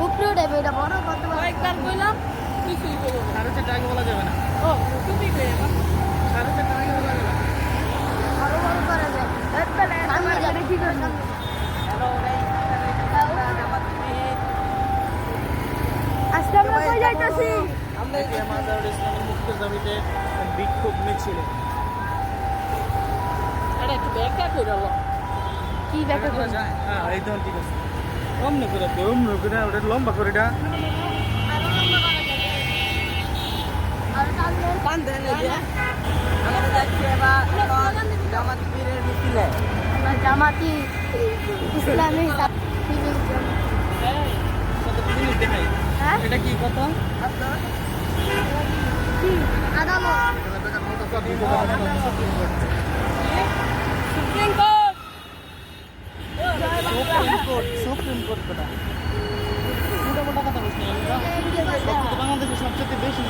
উপরে উঠে এটা বড় কত কয়েকবার কইলাম কিছুই বলো না। 4.5 আগে বলা যাবে না। ও তুমি কই আমার 4.5 আগে বলা যাবে না। বড় বড় করা যায় সামনে যাবে কি করে সামনে হ্যালো গাইস আমার তুমি আজকে আমরা কই যাইতাছি আমরা এটি আমাদের ইসলামের মুক্তির দাবিতে বিক্ষোভ মিছিল। এটা একটু ব্যাখ্যা করে দাও কি ব্যাখ্যা করা করব যায়? হ্যাঁ, এই তো ঠিক আছে। অমনে করে দে, অমনে করে ওটা লম্বা করে এটা। আরো লম্বা করা যাবে আর সামনে পান দেন এই যে আমরা যাচ্ছি এবার জামাত পীরের মিছিলে আমরা জামাতি ইসলামী কত জিনিস দেখাই। হ্যাঁ এটা কি কত? কি আদালত সুপ্রিম কোর্ট সুপ্রিম কোর্ট কথা। মোটা মোটা কথা বলছি না। বাংলাদেশের সবচেয়ে বেশি